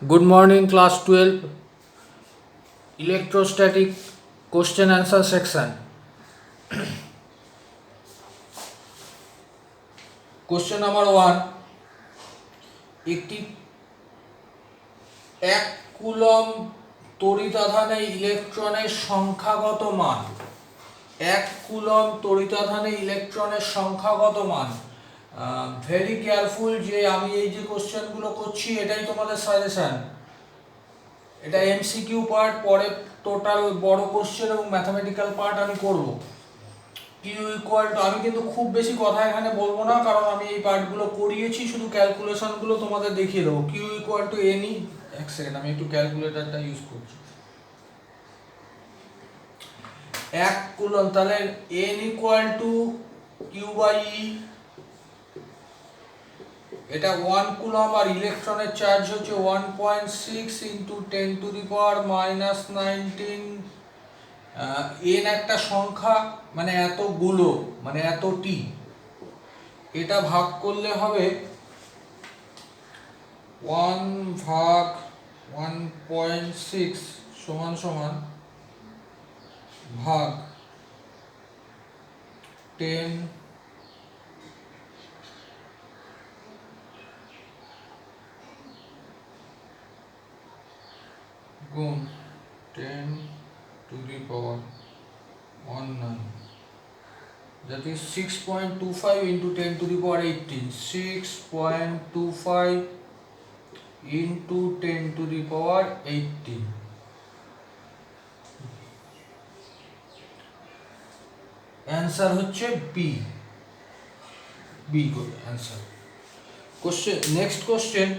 Good morning, class 12, electrostatic question answer section. Question number 1, একটি 1 coulomb তড়িতাধানে ইলেকট্রনের সংখ্যাগত মান 1 কুলম্ব তড়িতাধানে ইলেকট্রনের সংখ্যাগত মান ভেরি কেয়ারফুল যে আমি এই যে কোশ্চেনগুলো করছি এটাই তোমাদের সাজেশন। এটা এমসিকিউ পার্ট, পরে টোটাল বড় কোশ্চেন এবং ম্যাথমেটিক্যাল পার্ট আমি করব। কিউ ইকুয়াল টু, আমি কিন্তু খুব বেশি কথা এখানে বলবো না কারণ আমি এই পার্টগুলো করিয়েছি, শুধু ক্যালকুলেশনগুলো তোমাদের দেখিয়ে দেবো। কিউ ইকুয়াল টু এনি, এক সেকেন্ড আমি একটু ক্যালকুলেটরটা ইউজ করছি। 1 কুলম্ব, তাহলে n equal to q by e, এটা 1 কুলম্ব আর ইলেকট্রনের চার্জ হচ্ছে 1.6 into 10 to the power minus 19। N একটা সংখ্যা, মানে এতগুলো, মানে এতটি, এটা ভাগ করলে হবে 1 ভাগ 1.6 সমান সমান ভাগ 10 গুণ 10 to the power 19, that is 6.25 into 10 to the power 18, 6.25 into 10 to the power 18। Answer হচ্ছে বি, বি করে অ্যান্সার। কোশ্চেন, নেক্সট কোশ্চেন,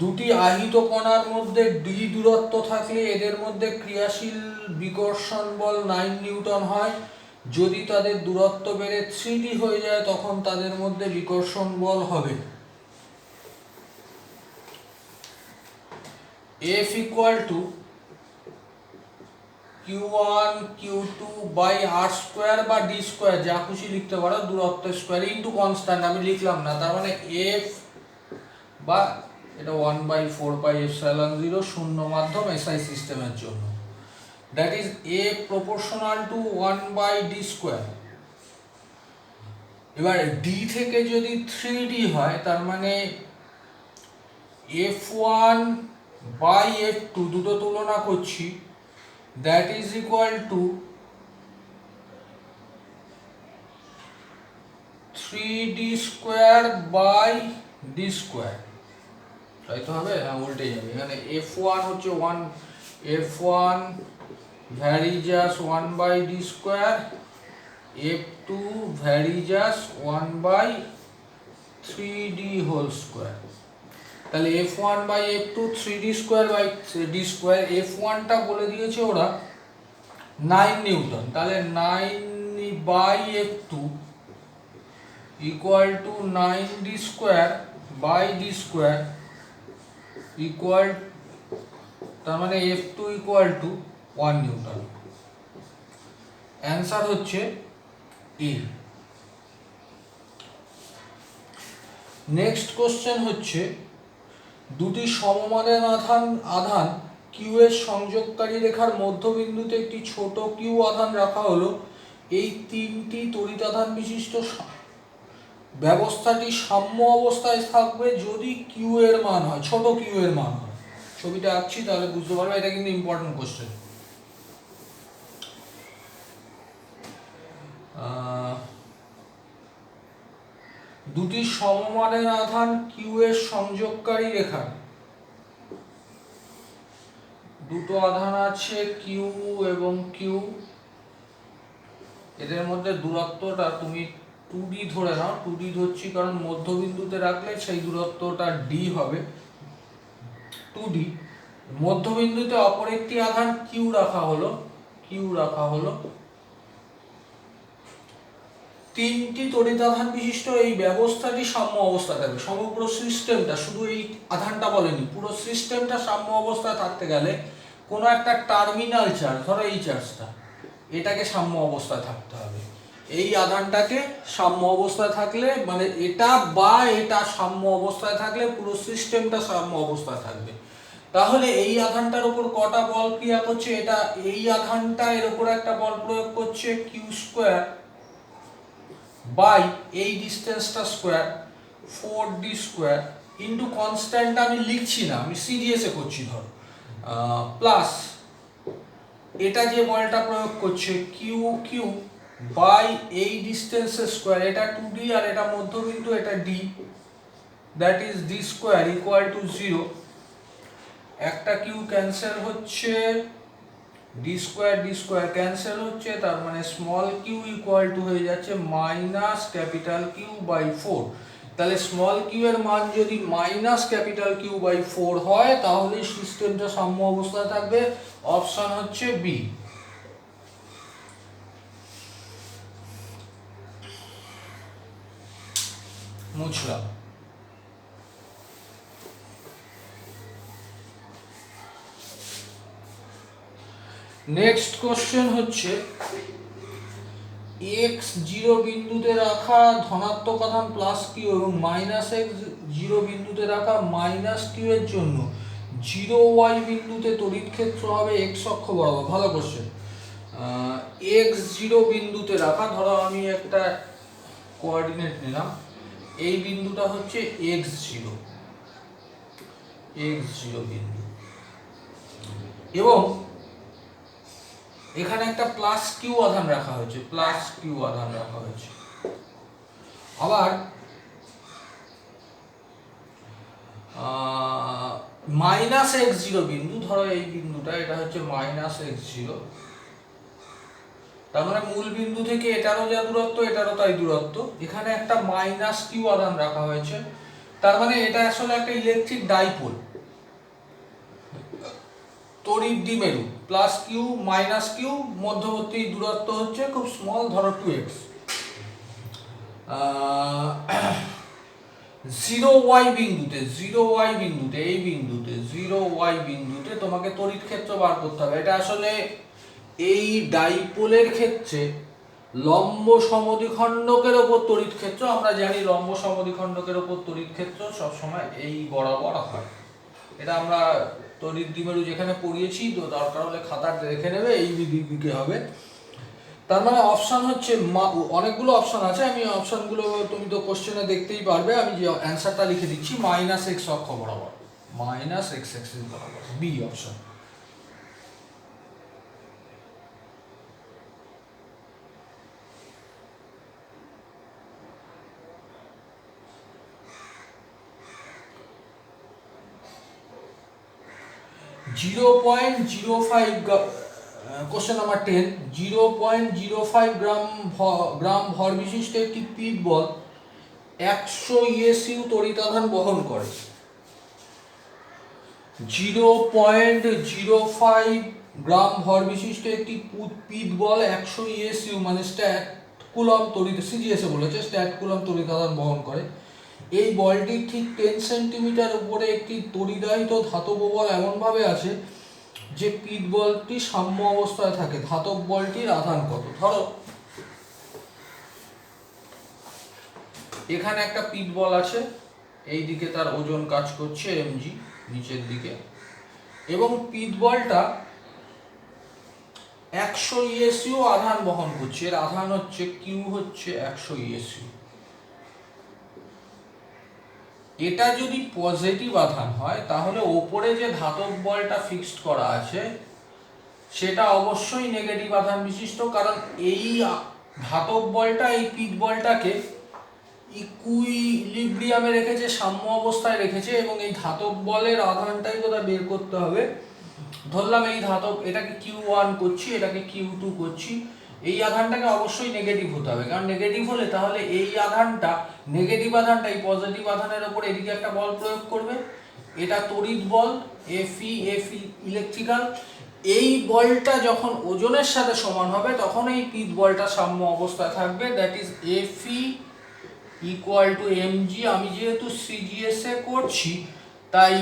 দুটি আহিত কণার মধ্যে ডি দূরত্ব থাকলে এদের মধ্যে ক্রিয়াশীল বিকর্ষণ বল 9 নিউটন হয়। যদি তাদের দূরত্ব বেড়ে 3d হয়ে যায় তখন তাদের মধ্যে বিকর্ষণ বল হবে F equal to Q1 Q2 by R square বা D স্কয়ার, যা খুশি লিখতে পারো, দূরত্ব স্কয়ার ইনটু কনস্ট্যান্ট আমি লিখলাম না, তার মানে F বা এটা 1/4 পাই এপসাইলন 0 শূন্য মাধ্যম এসআই সিস্টেমের জন্য, that is A proportional to 1/d square. এবার D থেকে যদি 3d হয় তার মানে F1 বাই F2 দুটো তুলনা করছি, that is equal to 3d square by d square, তাই তো হবে? হ্যাঁ, উল্টে যাবে। এখানে F1 হচ্ছে 1, F1 varies as 1/d square, F2 varies as 1/3d whole square. তাহলে F1 by F2 3d square by d square, F1 টা বলে দিয়েছে ওরা 9 নিউটন, তাহলে 9 by F2 equal to 9d square by d square equal, তার মানে F2 equal two 1 Newton. Answer হচ্ছে এ। Next question হচ্ছে, দুটি সমমানের আধান কিউ এর সংযোগকারী রেখার মধ্যবিন্দুতে একটি ছোট কিউ আধান রাখা হলো। এই তিনটি তড়িতাধান বিশিষ্ট ব্যবস্থাটি সাম্য অবস্থায় থাকবে যদি কিউ এর মান হয়, ছোট কিউ এর মান হয়। ছবিটা আঁকছি তাহলে বুঝতে পারবে, এটা কিন্তু ইম্পর্টেন্ট কোশ্চেন। দুটি সমমানের আধান কিউ এর সংযোগকারী রেখা, দুটো আধান আছে কিউ এবং কিউ, এদের মধ্যে দূরত্বটা তুমি 2d ধরে নাও, 2d ধরছি কারণ মধ্যবিন্দুতে রাখলে সেই দূরত্বটা d হবে 2d। মধ্যবিন্দুতে অপর একটি আধান কিউ রাখা হলো, তিনটি তড়িতাধান বিশিষ্ট এই ব্যবস্থাটি সাম্য অবস্থায় থাকবে। সমগ্র সিস্টেমটা, শুধু এই আধানটা বলেনি, পুরো সিস্টেমটা সাম্য অবস্থায় থাকতে গেলে কোনো একটা টার্মিনাল চার্জ, ধরো এই চার্জটা, এটাকে সাম্য অবস্থায় থাকতে হবে। এই আধানটাকে সাম্য অবস্থায় থাকলে মানে এটা বা এটা সাম্য অবস্থায় থাকলে পুরো সিস্টেমটা সাম্য অবস্থায় থাকবে। তাহলে এই আধানটার উপর কটা বল ক্রিয়া করছে, এটা এই আধানটা এর উপর একটা বল প্রয়োগ করছে কিউ স্কোয়ার বাই এই ডিস্টেন্সটা square 4d square into constant আমি লিখছি না, আমি সিরিয়াসে করছি ধরো, প্লাস এটা যে বলটা প্রয়োগ করছে কিউ কিউ বাই এই ডিস্টেন্সের স্কোয়ার, এটা 2d আর এটা মধ্যবিন্দু, এটা d, that is d square equal to 0। একটা কিউ ক্যান্সেল হচ্ছে, d স্কোয়ার ক্যান্সেল হচ্ছে, তার মানে স্মল কিউ ইকুয়াল টু হয়ে যাচ্ছে মাইনাস ক্যাপিটাল কিউ বাই 4। তাহলে স্মল কিউ এর মান যদি মাইনাস ক্যাপিটাল কিউ বাই 4 হয় তাহলে সিস্টেমটা সাম্য অবস্থায় থাকবে। অপশন হচ্ছে বি। মুছলাম। নেক্সট কোশ্চেন হচ্ছে x0 বিন্দুতে রাখা ধনাত্মক আধান প্লাস কিউ এবং মাইনাস x0 বিন্দুতে রাখা মাইনাস কিউ এর জন্য 0y বিন্দুতে তড়িৎ ক্ষেত্র হবে x অক্ষ বরাবর। ভালো কোশ্চেন। x0 বিন্দুতে রাখা, ধরো আমি একটা কোঅর্ডিনেট নিলাম, এই বিন্দুটা হচ্ছে x0 বিন্দু এবং এখানে একটা প্লাস কিউ আধান রাখা হয়েছে, আবার মাইনাস x0 বিন্দু, ধরো এই বিন্দুটা, এটা হচ্ছে মাইনাস x0, তার মানে মূল বিন্দু থেকে এটারও যা দূরত্ব এটারও তাই দূরত্ব, এখানে একটা মাইনাস কিউ আধান রাখা হয়েছে, তার মানে এটা আসলে একটা ইলেকট্রিক ডাইপোল, তড়িৎ দ্বিমেরু, প্লাস কিউ মাইনাস কিউ, মধ্যবর্তী দূরত্ব হচ্ছে খুব স্মল, ধরো 2x। 0y বিন্দুতে এই বিন্দুতে তোমাকে তড়িৎ ক্ষেত্র বার করতে হবে। এটা আসলে এই ডাইপোলের ক্ষেত্রে লম্ব সমদ্বিখণ্ডকের উপর তড়িৎ ক্ষেত্র, আমরা জানি লম্ব সমদ্বিখণ্ডকের উপর তড়িৎ ক্ষেত্র সবসময় এই বরাবর হয়। এটা আমরা তড়িৎ দ্বিমেরু যেখানে পড়িয়েছি, তো দরকার হলে খাতা দেখে নেবে, এই দিকে হবে। তার মানে অপশন হচ্ছে, অনেকগুলো অপশন আছে, আমি অপশনগুলো তুমি তো কোশ্চেনে দেখতেই পারবে, আমি যে অ্যান্সারটা লিখে দিচ্ছি মাইনাস এক্স অক্ষ বরাবর, মাইনাস এক্স অ্যাক্সিস বরাবর, বি অপশন। কোশ্চেন নাম্বার 10, 0.05 গ্রাম ভর বিশিষ্ট একটি পিট বল 100 ইএসইউ তড়িৎ আধান বহন করে। 0.05 গ্রাম ভর বিশিষ্ট একটি পিট বল 100 ইএসইউ মানে স্ট্যাট কুলম্ব তড়িৎ, সিজিএসে বলেছে, স্ট্যাট কুলম্ব তড়িৎ আধান বহন করে। এই বলটি ঠিক 10 সেন্টিমিটার উপরে একটি তড়িদাহিত ধাতব বল এমনভাবে আছে যে পিট বলটি সাম্য অবস্থায় থাকে। ধাতব বলটির আধান কত? ধরো এখানে একটা পিট বল আছে, এই দিকে তার ওজন কাজ করছে mg নিচের দিকে, এবং পিট বলটা 100 ইএসইউ আধান বহন করছে, এর আধান হচ্ছে কিউ হচ্ছে 100 ইএসইউ। এটা যদি পজিটিভ আধান হয় তাহলে ওপরে যে ধাতব বলটা ফিক্সড করা আছে সেটা অবশ্যই নেগেটিভ আধান বিশিষ্ট, কারণ এই ধাতব বলটা এই পিট বলটাকে ইকুইলিব্রিয়ামে রেখেছে, সাম্য অবস্থায় রেখেছে, এবং এই ধাতব বলের আধানটাই কোথায় বের করতে হবে। ধরলাম এই ধাতব, এটাকে Q1 করছি, এটাকে Q2 করছি, এই আধানটাকে অবশ্যই নেগেটিভ হতে হবে, কারণ নেগেটিভ হলে তাহলে এই আধানটা, নেগেটিভ আধানটা এই পজিটিভ আধানের উপর এদিকে একটা বল প্রয়োগ করবে, এটা তড়িৎ বল Fe ইলেকট্রিক্যাল। এই বলটা যখন ওজনের সাথে সমান হবে তখন এই পিট বলটা সাম্য অবস্থায় থাকবে, that is Fe equal to mg। আমি যেহেতু সিজিএস এ করছি তাই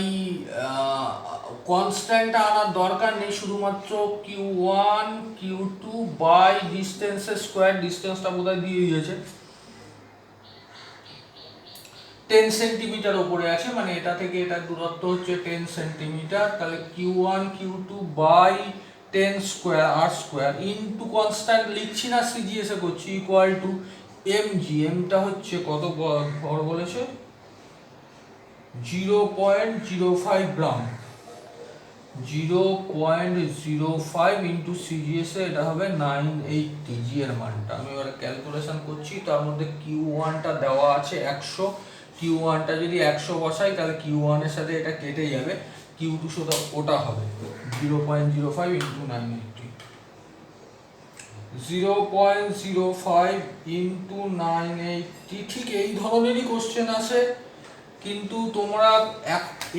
কনস্ট্যান্ট আনার দরকার নেই, শুধুমাত্র Q1 Q2 বাই ডিস্টেন্সের স্কোয়ার, ডিস্টেন্সটা বোধহয় দিয়ে দিয়েছে 10 সেন্টিমিটার উপরে আছে, মানে এটা থেকে এটার দূরত্ব হচ্ছে 10 সেন্টিমিটার। তাহলে Q1 Q2 বাই 10 স্কোয়ার আর স্কোয়ার ইনটু কনস্ট্যান্ট লিখছি না, সিজিএস এ করছি, ইকুয়াল টু mg, এমটা হচ্ছে কত ভর বলেছে 0.05 গ্রাম, 0.05 ইন্টু সিজিএস এ এটা হবে 980 জি এর মানটা। আমি এবার ক্যালকুলেশন করছি, তার মধ্যে Q1টা দেওয়া আছে 100, Q1টা যদি 100 বসাই তাহলে Q1 এর সাথে এটা কেটে যাবে, Q2 শুধু ওটা হবে 0.05 ইন্টু 980, 0.05 ইন্টু 980। ঠিক এই ধরনেরই কোশ্চেন আসে, কিন্তু তোমরা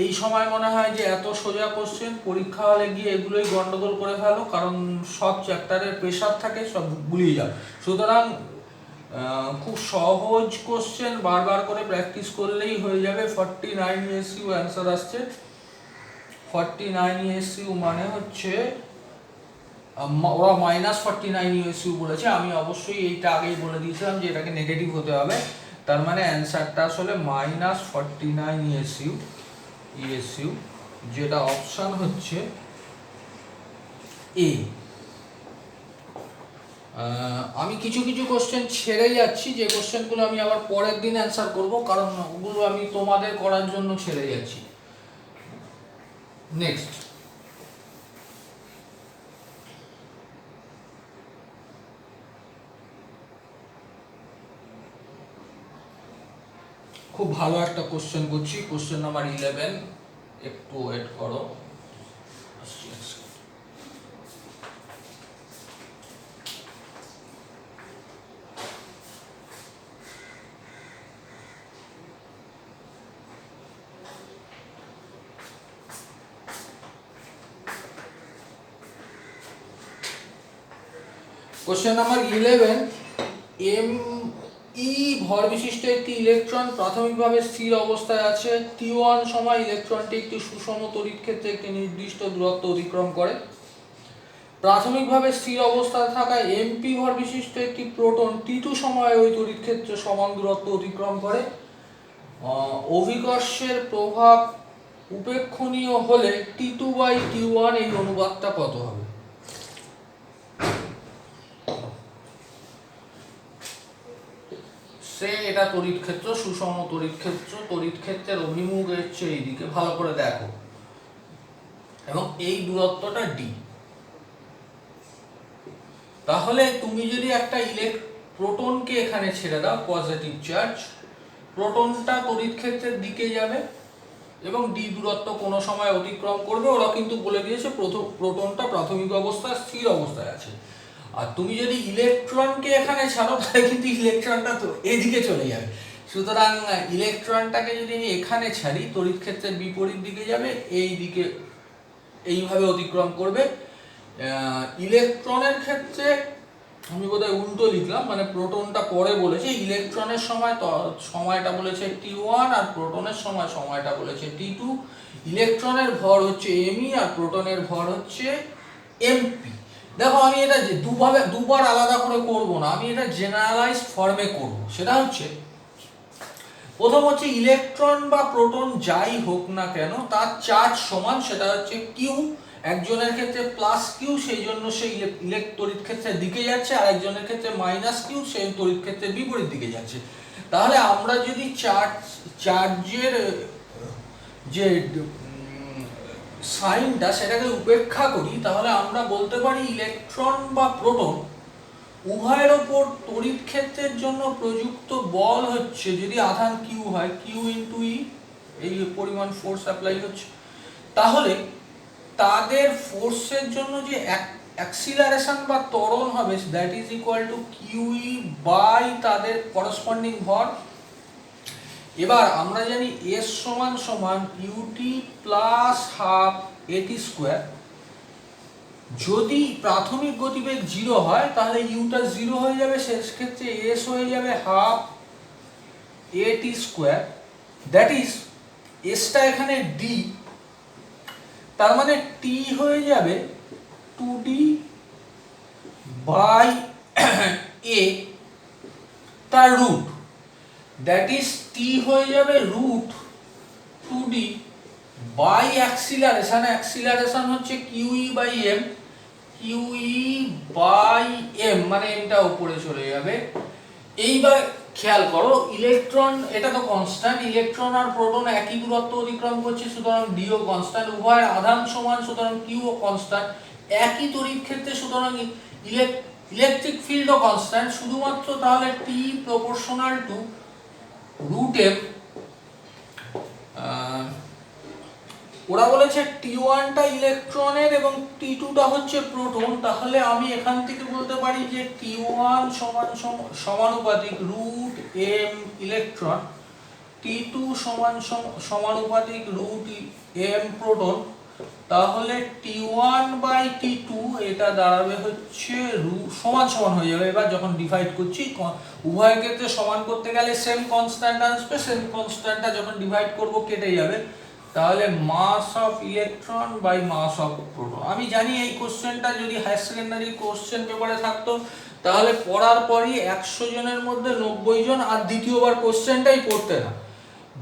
এই সময় মনে হয় যে এত সোজা কোশ্চেন, পরীক্ষা হলে গিয়ে এগুলোই গন্ডগোল করে ফেলো, কারণ সব চ্যাপ্টারের প্রেশার থাকে, সব গুলিয়ে যাও। সুতরাং খুব সহজ কোশ্চেন, বারবার করে প্র্যাকটিস করলেই হয়ে যাবে। 49 ESU অ্যান্সার আসছে। 49 ESU মানে হচ্ছে ওরা -49 ESU বলেছে, আমি অবশ্যই এইটা আগেই বলে দিয়েছিলাম যে এটাকে নেগেটিভ হতে হবে, তার মানে অ্যান্সারটা আসলে -49 ESU, যেটা অপশন হচ্ছে এ। আমি কিছু কিছু কোশ্চেন ছেড়ে যাচ্ছি, যে কোশ্চেনগুলো আমি আবার পরের দিন অ্যান্সার করব, কারণ ওগুলো আমি তোমাদের করার জন্য ছেড়ে যাচ্ছি। নেক্সট, খুব ভালো একটা কোশ্চেন করছি, কোশ্চেন নাম্বার 11, একটু ওয়েট করো। কোশ্চেন নাম্বার 11, ই ভর বিশিষ্ট একটি ইলেকট্রন প্রাথমিকভাবে স্থির অবস্থায় আছে। T1 সময় ইলেকট্রনটি একটি সুষম তড়িৎ ক্ষেত্রে একটি নির্দিষ্ট দূরত্ব অতিক্রম করে। প্রাথমিকভাবে স্থির অবস্থায় থাকা MP ভর বিশিষ্ট একটি প্রোটন T2 সময়ে ওই তড়িৎ ক্ষেত্রে সমান দূরত্ব অতিক্রম করে। অভিকর্ষের প্রভাব উপেক্ষণীয় হলে T2/T1 এই অনুপাতটা কত হবে? এটা তড়িৎ ক্ষেত্র, সুষম তড়িৎ ক্ষেত্র, তড়িৎ ক্ষেত্রের অভিমুখ হচ্ছে এইদিকে, ভালো করে দেখো, এবং এই দূরত্বটা d। তাহলে তুমি যদি একটা প্রোটনকে এখানে ছেড়ে দাও, পজিটিভ চার্জ, প্রোটনটা তড়িৎ ক্ষেত্রের দিকে যাবে এবং d দূরত্ব কোনো সময় অতিক্রম করবে। ওরা কিন্তু বলে দিয়েছে প্রোটনটা প্রাথমিক অবস্থায় স্থির অবস্থায় আছে। আর তুমি যদি ইলেকট্রনকে এখানে ছাড়ো, তাহলে কিন্তু ইলেকট্রনটা তো এদিকে চলে যাবে। সুতরাং ইলেকট্রনটাকে যদি আমি এখানে ছাড়ি, তড়িৎ ক্ষেত্রের বিপরীত দিকে যাবে, এই দিকে এইভাবে অতিক্রম করবে। ইলেকট্রনের ক্ষেত্রে আমি বোধহয় উল্টো লিখলাম, মানে প্রোটনটা পরে বলেছে, ইলেকট্রনের সময়টা বলেছে T1 আর প্রোটনের সময়টা বলেছে T2। ইলেকট্রনের ভর হচ্ছে me আর প্রোটনের ভর হচ্ছে mp। দেখো, আমি এটা দুবার আলাদা করে করব না, আমি এটা জেনারেলাইজ ফর্মে করব। সেটা হচ্ছে, প্রথম হচ্ছে ইলেকট্রন বা প্রোটন যাই হোক না কেন, তার চার্জ সমান, সেটা হচ্ছে কিউ। একজনের ক্ষেত্রে +Q, সেই জন্য সে তড়িৎ ক্ষেত্রের দিকে যাচ্ছে, আর একজনের ক্ষেত্রে -Q, সেই তড়িৎ ক্ষেত্রের বিপরীত দিকে যাচ্ছে। তাহলে আমরা যদি চার্জের যে সাইনটা সেটাকে উপেক্ষা করি, তাহলে আমরা বলতে পারি ইলেকট্রন বা প্রোটন উভয়ের ওপর তড়িৎ ক্ষেত্রের জন্য প্রযুক্ত বল হচ্ছে, যদি আধান Q হয়, Q × E, এই পরিমাণ ফোর্স অ্যাপ্লাই হচ্ছে, তাহলে তাদের ফোর্সের জন্য যে অ্যাক্সিলারেশন বা ত্বরণ হবে, that is equal to QE by তাদের করসপন্ডিং ভর। এবার আমরা জানি S সমান UT প্লাস হাফ AT²। যদি প্রাথমিক গতিবেগ 0 হয়, তাহলে ইউটা 0 হয়ে যাবে, সেক্ষেত্রে S হয়ে যাবে হাফ AT²। দ্যাট ইজ এসটা এখানে ডি, তার মানে টি হয়ে যাবে 2d বাই এ তার রুট, দ্যাট ইজ টি হয়ে যাবে root 2d by acceleration, acceleration হচ্ছে q e by m, q e by m মানে এমটা উপরে চলে যাবে। এইবার খেয়াল করো ইলেকট্রন, এটা তো কনস্ট্যান্ট, ইলেকট্রন আর প্রোটন একই দূরত্ব অতিক্রম করছে, সুতরাং ডিও কনস্ট্যান্ট, উভয়ের আধান সমান, সুতরাং কিউও কনস্ট্যান্ট, একই তড়িৎ ক্ষেত্রে, সুতরাং ইলেকট্রিক ফিল্ডও কনস্ট্যান্ট, শুধুমাত্র তাহলে টি প্রপোর্শনাল টু রুট এম। ওরা বলেছে T1টা ইলেকট্রনের এবং T2টা হচ্ছে প্রোটন, তাহলে আমি এখান থেকে বলতে পারি যে T1 সমানুপাতিক রুট এম ইলেকট্রন, T2 সমানুপাতিক রুট এম প্রোটন, তাহলে T1 বাই T2 এটা দাঁড়াবে হচ্ছে সমান সমান হয়ে যাবে। এবার যখন ডিভাইড করছি উভয় ক্ষেত্রে সমান করতে গেলে সেম কনস্ট্যান্ট আসবে, সেম কনস্ট্যান্টটা যখন ডিভাইড করব কেটে যাবে, তাহলে mass of electron by mass of proton. আমি জানি এই কোশ্চেনটা যদি হায়ার সেকেন্ডারি কোশ্চেন পেপারে থাকতো তাহলে পড়ার পরই 100 জনের মধ্যে 90 জন আর দ্বিতীয়বার কোশ্চেনটাই পড়তে না,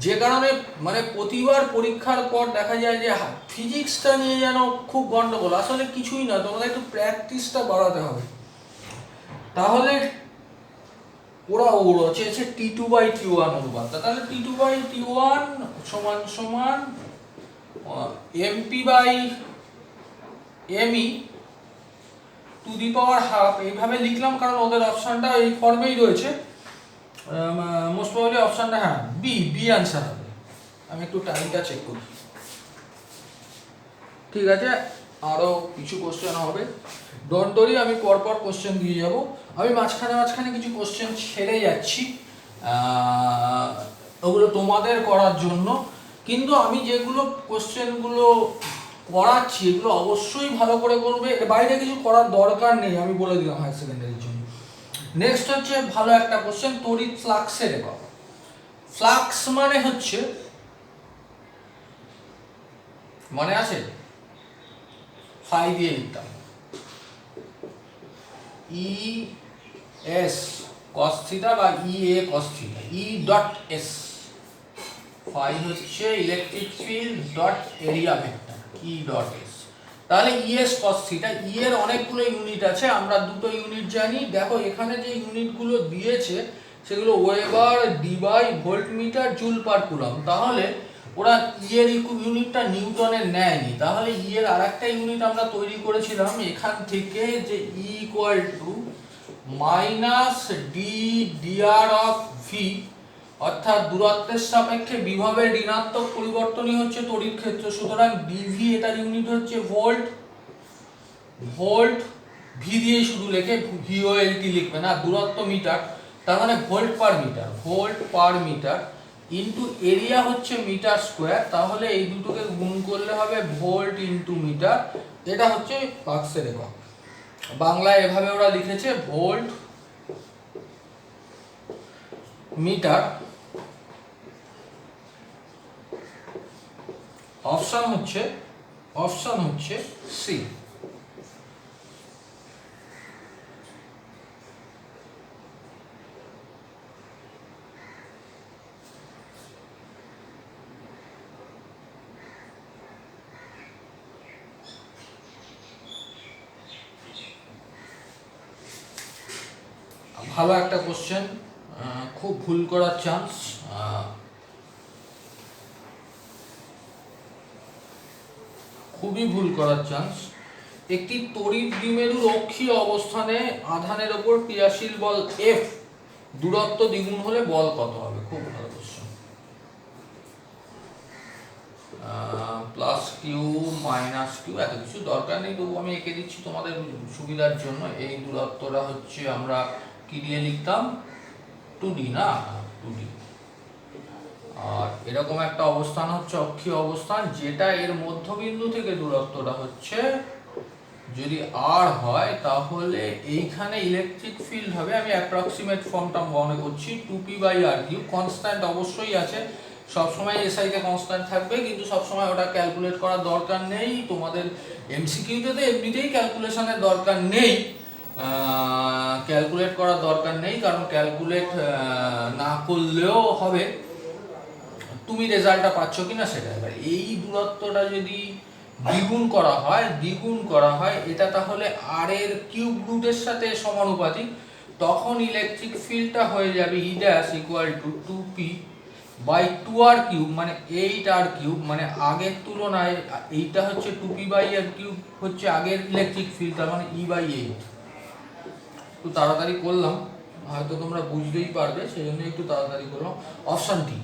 যে কারণে মানে প্রতিবার পরীক্ষার পর দেখা যায় যে ফিজিক্সটা নিয়ে যেন খুব গন্ডগোল। আসলে কিছুই না, তোমাদের একটু প্র্যাকটিসটা বাড়াতে হবে। তাহলে ওরা চেয়েছে T2 বাই T1 অনুপাতটা, তাহলে T2 বাই T1 সমান সমান MP by ME to the power half, এইভাবে লিখলাম কারণ ওদের অপশনটা এই ফর্মেই রয়েছে। মোস্ট প্রবাবলি অপশনটা হ্যাঁ বি আনসার হবে। আমি একটু টাইমটা চেক করি। ঠিক আছে, আরও কিছু কোশ্চেন হবে, ডোন্ট ওয়ারি, আমি পরপর কোশ্চেন দিয়ে যাব। আমি মাঝখানে কিছু কোশ্চেন ছেড়ে যাচ্ছি, ওগুলো তোমাদের করার জন্য, কিন্তু আমি যেগুলো কোশ্চেনগুলো করাচ্ছি এগুলো অবশ্যই ভালো করে করবে, এর বাইরে কিছু করার দরকার নেই, আমি বলে দিলাম হায়ার সেকেন্ডারির জন্য। নেক্সট হচ্ছে ভালো একটা কোশ্চেন, তড়িৎ ফ্লাক্সের একক। ফ্লাক্স মানে হচ্ছে, মনে আছে ফাই দিয়ে লিখতাম ই এস কস থিটা বা E A cos theta, E dot S, phi হচ্ছে electric field dot area vector, E dot S. তাহলে ই এস কস থিটা, ই এর অনেকগুলো ইউনিট আছে, আমরা দুটো ইউনিট জানি। দেখো এখানে যে ইউনিটগুলো দিয়েছে সেগুলো weber, debye, voltmeter, joule per coulomb. তাহলে ওরা ই এর ইউনিটটা নিউটনের নেয়নি, তাহলে ই এর আরেকটা ইউনিট আমরা তৈরি করেছিলাম এখান থেকে, যে E equal to minus d dr of v, অর্থাৎ দূরত্বের সাপেক্ষে বিভবের ঋণাত্মক পরিবর্তনই হচ্ছে তড়িৎ ক্ষেত্র, সুতরাং ডিভি এটার ইউনিট হচ্ছে ভোল্ট, ভোল্ট ভি দিয়ে শুধু লেখে ভিওএলটি লিখবে না, দূরত্ব মিটার, তার মানে volt per metre, volt per metre into area হচ্ছে মিটার স্কোয়ার, তাহলে এই দুটোকে গুণ করলে হবে ভোল্ট ইনটু মিটার। এটা হচ্ছে ফ্লাক্সের একক। বাংলায় এভাবে ওরা লিখেছে ভোল্ট মিটার। অপশন হচ্ছে সি। ভালো একটা কোশ্চেন, খুব ভুল করার চান্স, খুবই ভুল করার চান্স। একটি তড়িৎ দ্বিমেরুর অক্ষীয় অবস্থানে আধানের ওপর ক্রিয়াশীল বল F দূরত্ব দ্বিগুণ হলে বল কত হবে? খুব ভালো question. Plus q minus q এত কিছু দরকার নেই, তবু আমি এঁকে দিচ্ছি তোমাদের সুবিধার জন্য। এই দূরত্বটা হচ্ছে আমরা কি দিয়ে লিখতাম, 2D না, 2D। আর এরকম একটা অবস্থান হচ্ছে অক্ষীয় অবস্থান, যেটা এর মধ্যবিন্দু থেকে দূরত্বটা হচ্ছে, যদি আর হয় তাহলে এইখানে ইলেকট্রিক ফিল্ড হবে, আমি অ্যাপ্রক্সিমেট ফর্মটা মনে করছি 2p/r কিউ, কনস্ট্যান্ট অবশ্যই আছে, সবসময় এসআইতে কনস্ট্যান্ট থাকবে, কিন্তু সবসময় ওটা ক্যালকুলেট করার দরকার নেই। তোমাদের এমসিকিউতে এমনিতেই ক্যালকুলেশনের দরকার নেই, ক্যালকুলেট করার দরকার নেই, কারণ ক্যালকুলেট না করলেও হবে, তুমি রেজাল্টটা পাচ্ছ কিনা সেটা। এবার এই দূরত্বটা যদি দ্বিগুণ করা হয় এটা তাহলে আর এর কিউব রুটের সাথে সমানুপাতিক, তখন ইলেকট্রিক ফিল্ডটা হয়ে যাবে E dash equal to 2p by 2r cube, মানে 8r কিউব, মানে আগের তুলনায় এইটা হচ্ছে 2p বাই r কিউব হচ্ছে আগের ইলেকট্রিক ফিল্ড, তার মানে E বাই 8। একটু তাড়াতাড়ি করলাম, হয়তো তোমরা বুঝতেই পারবে, সেই জন্য একটু তাড়াতাড়ি করলাম। অপশন ডি,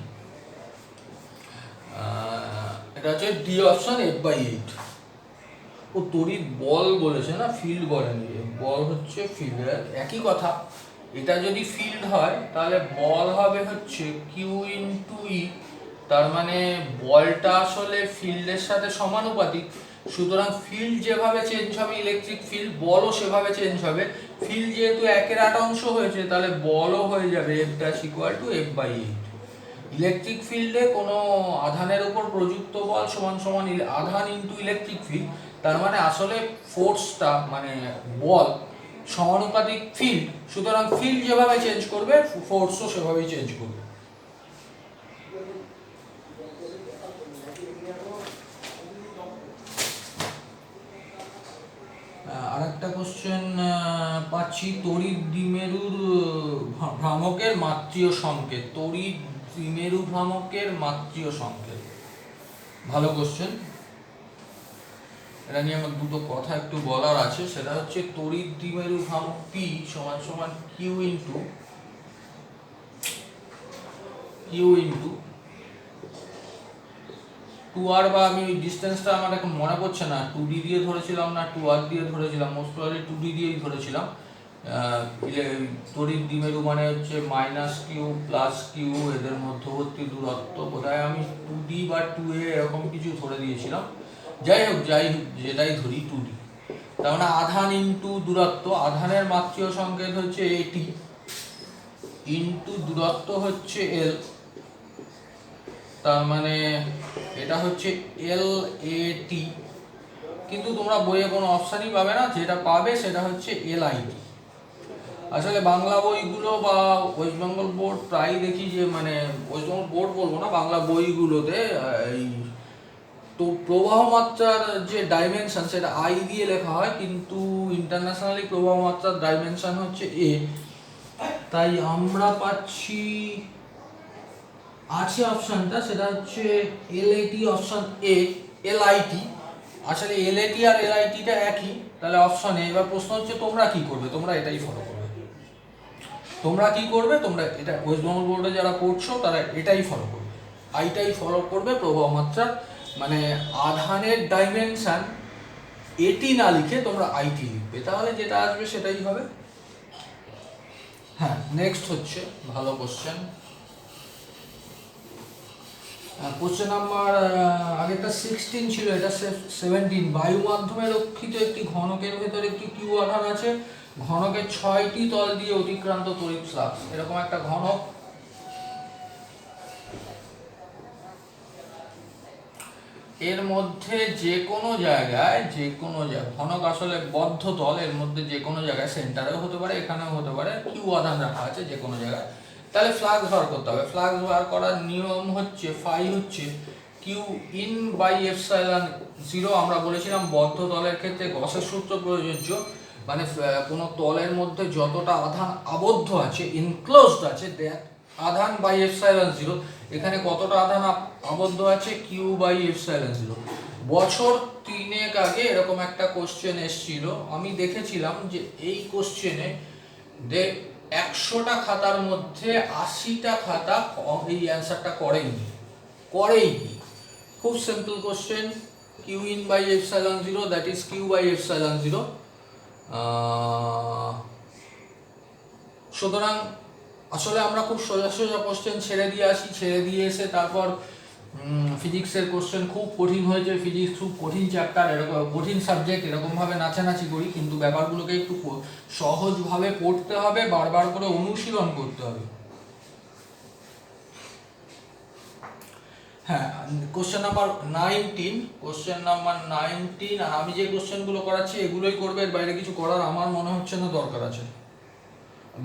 এটা হচ্ছে ডি অপশন, F/8। ও তড়িৎ বল বলেছে না, ফিল্ড বলেনি, বল হচ্ছে ফিল্ড, একই কথা। এটা যদি ফিল্ড হয় তাহলে বল হবে হচ্ছে কিউ ইন্টু ই, তার মানে বলটা আসলে ফিল্ডের সাথে সমানুপাতিক, সুতরাং ফিল্ড যেভাবে চেঞ্জ হবে ইলেকট্রিক ফিল্ড, বলও সেভাবে চেঞ্জ হবে। ফিল্ড যেহেতু 1/8 অংশ হয়েছে, তাহলে বলও হয়ে যাবে F dash equal two F/8। Electric ফিল্ডে কোনো আধানের উপর প্রযুক্ত বল সমান সমান আধান ইন্টু ইলেকট্রিক ফিল্ড, তার মানে আসলে ফোর্সটা মানে বল সমানুপাতিক ফিল্ড, সুতরাং ফিল্ড যেভাবে চেঞ্জ করবে ফোর্সও সেভাবেই চেঞ্জ করবে। আরেকটা কোশ্চেন পাচ্ছি, তড়িৎ দ্বিমেরুর ভ্রামকের মাত্রীয় সংকেত, তড়িৎ দ্বিমেরু ভ্রামকের মাত্রীয় সংকেত, ভালো কোশ্চেন। এটা নিয়ে আমার দুটো কথা একটু বলার আছে, সেটা হচ্ছে তড়িৎ দ্বিমেরু ভ্রামক P সমান সমান Q ইন্টু 2r, বা আমি ডিস্টেন্সটা আমার এখন মনে পড়ছে না 2d দিয়ে ধরেছিলাম না 2r দিয়ে ধরেছিলাম, মোস্ট প্রবাবলি 2d দিয়েই ধরেছিলাম। তড়িৎ দ্বিমেরু মানে হচ্ছে -q + q, এদের মধ্যবর্তী দূরত্ব বোধহয় আমি 2d বা 2a এরকম কিছু ধরে দিয়েছিলাম। যাই হোক যেটাই ধরি 2d, তার মানে আধান ইন্টু দূরত্ব, আধানের মাত্রীয় সংকেত হচ্ছে at ইন্টু দূরত্ব হচ্ছে l, তার মানে এটা হচ্ছে LAT, কিন্তু তোমরা বইয়ে কোনো অপশানই পাবে না, যেটা পাবে সেটা হচ্ছে LIT। আসলে বাংলা বইগুলো বা ওয়েস্ট বেঙ্গল বোর্ড প্রায় দেখি যে, মানে ওয়েস্ট বেঙ্গল বোর্ড বলবো না, বাংলা বইগুলোতে এই তো প্রবাহ মাত্রার যে ডাইমেনশন সেটা I দিয়ে লেখা হয়, কিন্তু ইন্টারন্যাশনালি প্রবাহ মাত্রার ডাইমেনশন হচ্ছে A। তাই আমরা পাচ্ছি আছে অপশনটা, সেটা হচ্ছে LAT অপশন A, LIT। আসলে LAT আর LIT টা একই, তাহলে অপশন এ। এবার প্রশ্ন হচ্ছে তোমরা কি করবে, তোমরা এটাই ফলো করবে, তোমরা এটা ওয়েস্ট বেঙ্গল বোর্ডে যারা পড়ছো তারা এটাই ফলো করবে, আইটাই ফলো করবে। প্রবাহ মাত্রা মানে আধানের ডাইমেনশন এটি না লিখে তোমরা আইটি লিখবে, তাহলে যেটা আসবে সেটাই হবে। হ্যাঁ, নেক্সট হচ্ছে ভালো কোশ্চেন, কোশ্চেন নাম্বার আগেরটা 16 ছিল, এটা 17। বায়ু মাধ্যমে রক্ষিত একটি ঘনকের ভেতরে একটি কিউ আধান আছে, ঘনকের 6টি তল দিয়ে অতিক্রান্ত তড়িৎ ফ্লাক্স। এরকম একটা ঘনক, এর মধ্যে যে কোনো জায়গায় ঘনক আসলে বদ্ধ তল, এর মধ্যে যে কোনো জায়গায় সেন্টারেও হতে পারে, এখানেও হতে পারে, কিউ আধান রাখা আছে যে কোনো জায়গায়, তাহলে ফ্লাক্স বার করতে হবে। ফ্লাক্স বার করার নিয়ম হচ্ছে ফাই হচ্ছে কিউ ইন বাই এপসাইলন 0। আমরা বলেছিলাম বদ্ধ তলের ক্ষেত্রে গসের সূত্র প্রযোজ্য, মানে কোনো তলের মধ্যে যতটা আধান আবদ্ধ আছে, ইনক্লোজড আছে, দ্যাট আধান বাই এপসাইলন 0। এখানে কতটা আধান আবদ্ধ আছে, কিউ বাই এপসাইলন 0। বছর 3 আগে এরকম একটা কোশ্চেন এসেছিল, আমি দেখেছিলাম যে এই কোশ্চেনে 100টা খাতার মধ্যে 80টা খাতা এই অ্যান্সারটা করেইনি। খুব simple question, q in by epsilon 0 that is q by epsilon 0। সুতরাং আসলে আমরা খুব সোজা কোশ্চেন ছেড়ে দিয়ে এসে তারপর ফিজিক্সের কোশ্চেন খুব কঠিন হয়েছে, ফিজিক্স খুব কঠিন চ্যাপ্টার, এরকম কঠিন সাবজেক্ট, এরকমভাবে নাচানাচি করি, কিন্তু ব্যাপারগুলোকে একটু সহজভাবে পড়তে হবে, বারবার করে অনুশীলন করতে হবে। হ্যাঁ, কোশ্চেন নাম্বার 19, আর আমি যে কোশ্চেনগুলো করাচ্ছি এগুলোই করবে, এর বাইরে কিছু করার আমার মনে হচ্ছে না দরকার আছে।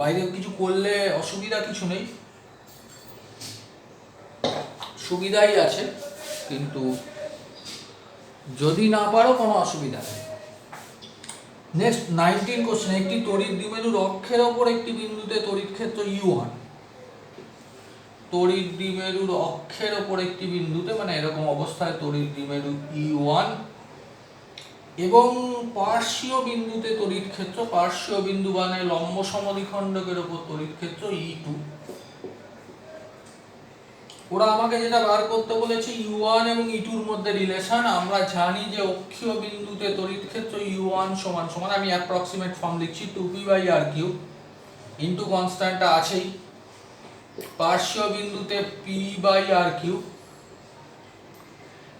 বাইরে কিছু করলে অসুবিধা কিছু নেই, সুবিধাই আছে, কিন্তু যদি না পারো কোনো অসুবিধা নেই। নেক্সট 19 কোশ্চেন, একটি তড়িৎ দ্বিমেরুর অক্ষের ওপর একটি বিন্দুতে তড়িৎ ক্ষেত্র U1, তড়িৎ দ্বিমেরুর অক্ষের ওপর একটি বিন্দুতে, মানে এরকম অবস্থায় তড়িৎ দ্বিমেরু E1 এবং পার্শ্বীয় বিন্দুতে তড়িৎ ক্ষেত্র, পার্শ্বীয় বিন্দু মানে লম্ব সমদ্বিখণ্ডকের ওপর তড়িৎ ক্ষেত্র E2। ওরা আমাকে যেটা বার করতে বলেছে U1 এবং E2 এর মধ্যে রিলেশন। আমরা জানি যে অক্ষীয় বিন্দুতে তড়িৎ ক্ষেত্র U1 সমান সমান, আমি অ্যাপ্রক্সিমেট ফর্ম লিখছি, 2p/r3 ইনটু কনস্ট্যান্টটা আছেই, পার্শ্বীয় বিন্দুতে p/r3।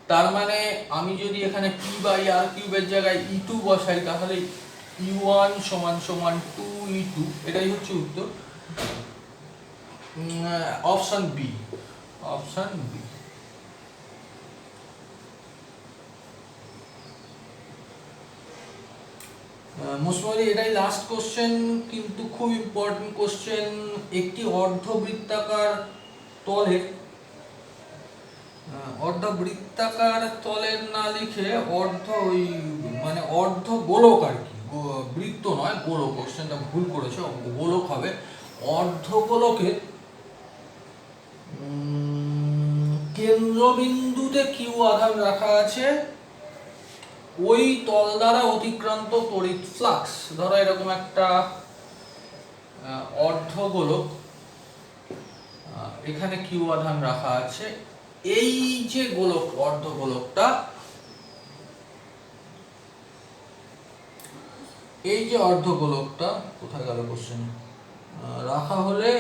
তার মানে আমি যদি এখানে p/r3 এর জায়গায় E2 বসাই তাহলে U1 সমান সমান 2E2, এটাই হচ্ছে উত্তর, option B, option B. Mostly এটাই লাস্ট কোশ্চেন, কিন্তু খুব ইম্পর্টেন্ট কোশ্চেন। একটি অর্ধবৃত্তাকার তলের, অর্ধবৃত্তাকার তলের না লিখে ওই মানে অর্ধ গোলক আর কি, বৃত্ত নয় গোলক, কোশ্চেনটা ভুল করেছে, গোলক হবে। অর্ধ গোলকের কেন্দ্রবিন্দুতে কিউ আধান রাখা আছে, ওই তল দ্বারা অতিক্রান্ত তড়িৎ ফ্লাক্স। ধরো এরকম একটা অর্ধগোলক, এখানে কিউ আধান রাখা আছে, এই যে গোলক, অর্ধগোলকটা, এই যে অর্ধগোলকটা কোথায় গেল কোশ্চেন, রাখা হলে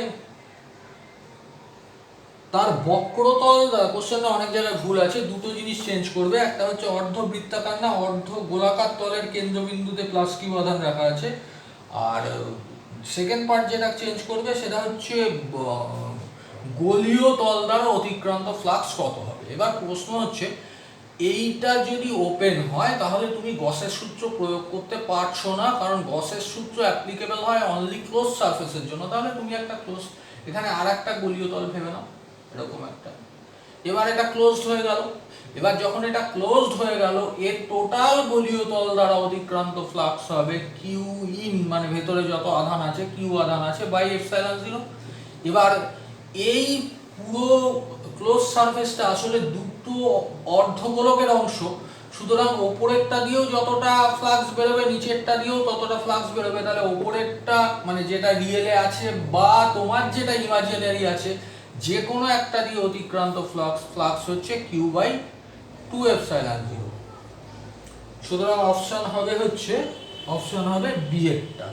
তার বক্রতল, কোশ্চেনে অনেক জায়গায় ভুল আছে, দুটো জিনিস চেঞ্জ করবে, একটা হচ্ছে অর্ধবৃত্তাকার না অর্ধ গোলাকার তলের কেন্দ্রবিন্দুতে প্লাস কিউ আধান রাখা আছে, আর সেকেন্ড পার্ট যেটা চেঞ্জ করবে সেটা হচ্ছে গোলীয় তল দ্বারা অতিক্রান্ত ফ্লাক্স কত হবে। এবার প্রশ্ন হচ্ছে এইটা যদি ওপেন হয় তাহলে তুমি গসের সূত্র প্রয়োগ করতে পারছো না, কারণ গসের সূত্র অ্যাপ্লিকেবল হয় অনলি ক্লোজ সারফেসের জন্য। তাহলে তুমি একটা ক্লোজ, এখানে আর একটা গোলীয় তল ভেবে নাও, এরকম একটা, এবার এটা ক্লোজড হয়ে গেল। এবার যখন এটা ক্লোজড হয়ে গেল, এর টোটাল গোলীয় তল দ্বারা অতিক্রান্ত ফ্লাক্স হবে কিউ ইন, মানে ভেতরে যত আধান আছে, কিউ আধান আছে, বাই এপসাইলন 0। এবার এই পুরো ক্লোজ সারফেসটা আসলে দুটো অর্ধগোলকের অংশ, সুতরাং ওপরেরটা দিয়েও যতটা ফ্লাক্স বেরোবে নিচেরটা দিয়েও ততটা ফ্লাক্স বেরোবে। তাহলে ওপরেরটা মানে যেটা রিয়েলে আছে বা তোমার যেটা ইমাজিনারি আছে, যে কোনো একটা দিয়ে অতিক্রান্ত ফ্লাক্স হচ্ছে Q/2 এপসাইলন 0। সুতরাং অপশন হবে বি এরটা।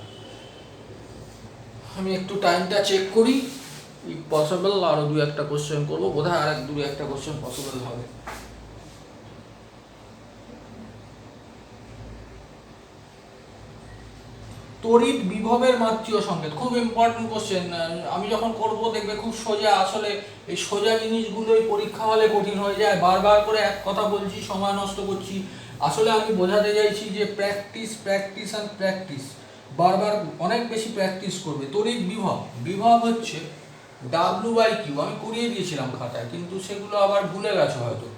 আমি একটু টাইমটা চেক করি, পসিবল আরো দুই একটা কোশ্চেন করবো, বোধহয় আর দুই একটা কোশ্চেন পসিবল হবে। তড়িৎ বিভবের মাত্রীয় সংকেত, খুব ইম্পর্টেন্ট কোশ্চেন। আমি যখন করব দেখবে খুব সোজা, আসলে এই সোজা জিনিসগুলোই পরীক্ষা হলে কঠিন হয়ে যায়। বারবার করে এক কথা বলছি, সময় নষ্ট করছি, আসলে আমি বোঝাতে চাইছি যে প্র্যাকটিস প্র্যাকটিস অ্যান্ড প্র্যাকটিস, বারবার অনেক বেশি প্র্যাকটিস করবে। তড়িৎ বিভব হচ্ছে W/Q, আমি করিয়ে দিয়েছিলাম খাতায়, কিন্তু সেগুলো আবার ভুলে গেছো হয়তো।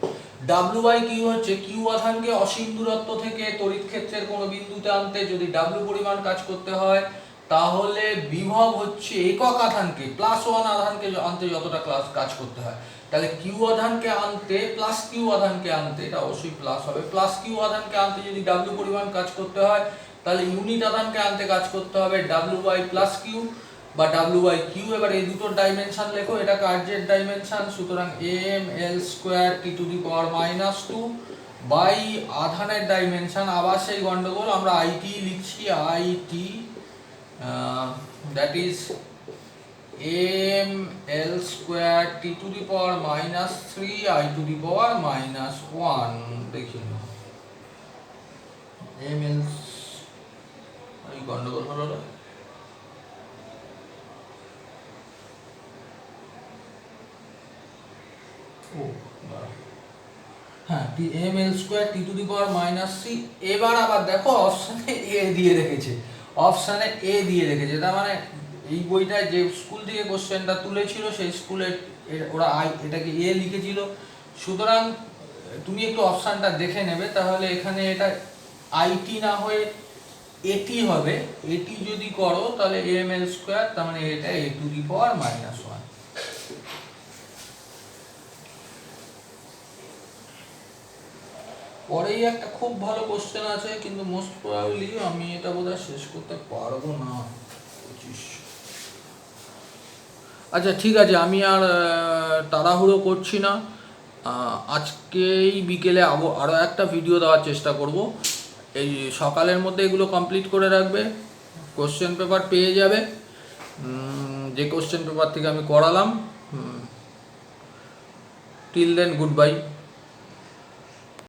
W/Q হচ্ছে কিউ আধানকে অসীম দূরত্ব থেকে তড়িৎ ক্ষেত্রের কোনো বিন্দুতে আনতে যদি W পরিমাণ কাজ করতে হয়, তাহলে বিভব হচ্ছে একক আধানকে +1 আধানকে আনতে যতটা কাজ করতে হয়। তাহলে কিউ আধানকে আনতে প্লাস কিউ আধানকে আনতে, এটা অবশ্যই প্লাস হবে, প্লাস কিউ আধানকে আনতে যদি W পরিমাণ কাজ করতে হয়, তাহলে ইউনিট আধানকে আনতে কাজ করতে হবে W/+Q বা W/Q। এবার এই দুটোর ডাইমেনশন লেখো, এটা কার্যের ডাইমেনশন, সুতরাং mL²T⁻²⁻² বাই আধানের ডাইমেনশন, আবার সেই গন্ডগোল, আমরা IT লিখছি, IT দ্যাট ইজ mL²T⁻³ দেখি mL, এই গন্ডগোল হলো না, ও হ্যাঁ M L square T to the power minus C. এবার আবার দেখো অপশানে এ দিয়ে রেখেছে, অপশানে এ দিয়ে রেখেছে, তার মানে এই বইটায় যে স্কুল থেকে কোশ্চেনটা তুলেছিল সেই স্কুলের ওরা এটাকে এ লিখেছিল। সুতরাং তুমি একটু অপশানটা দেখে নেবে, তাহলে এখানে এটা আইটি না হয়ে এটি হবে। এটি যদি করো তাহলে এম এল স্কোয়ার, তার মানে এটা a to the power minus one. পরেই একটা খুব ভালো কোশ্চেন আছে, কিন্তু মোস্ট প্রবাবলি আমি এটা বোধহয় শেষ করতে পারবো না। 25। আচ্ছা ঠিক আছে, আমি আর তাড়াহুড়ো করছি না। আজকেই বিকেলে আরও একটা ভিডিও দেওয়ার চেষ্টা করব। এই সকালের মধ্যে এগুলো কমপ্লিট করে রাখবে, কোশ্চেন পেপার পেয়ে যাবে, যে কোশ্চেন পেপার থেকে আমি করালাম। Till then good by.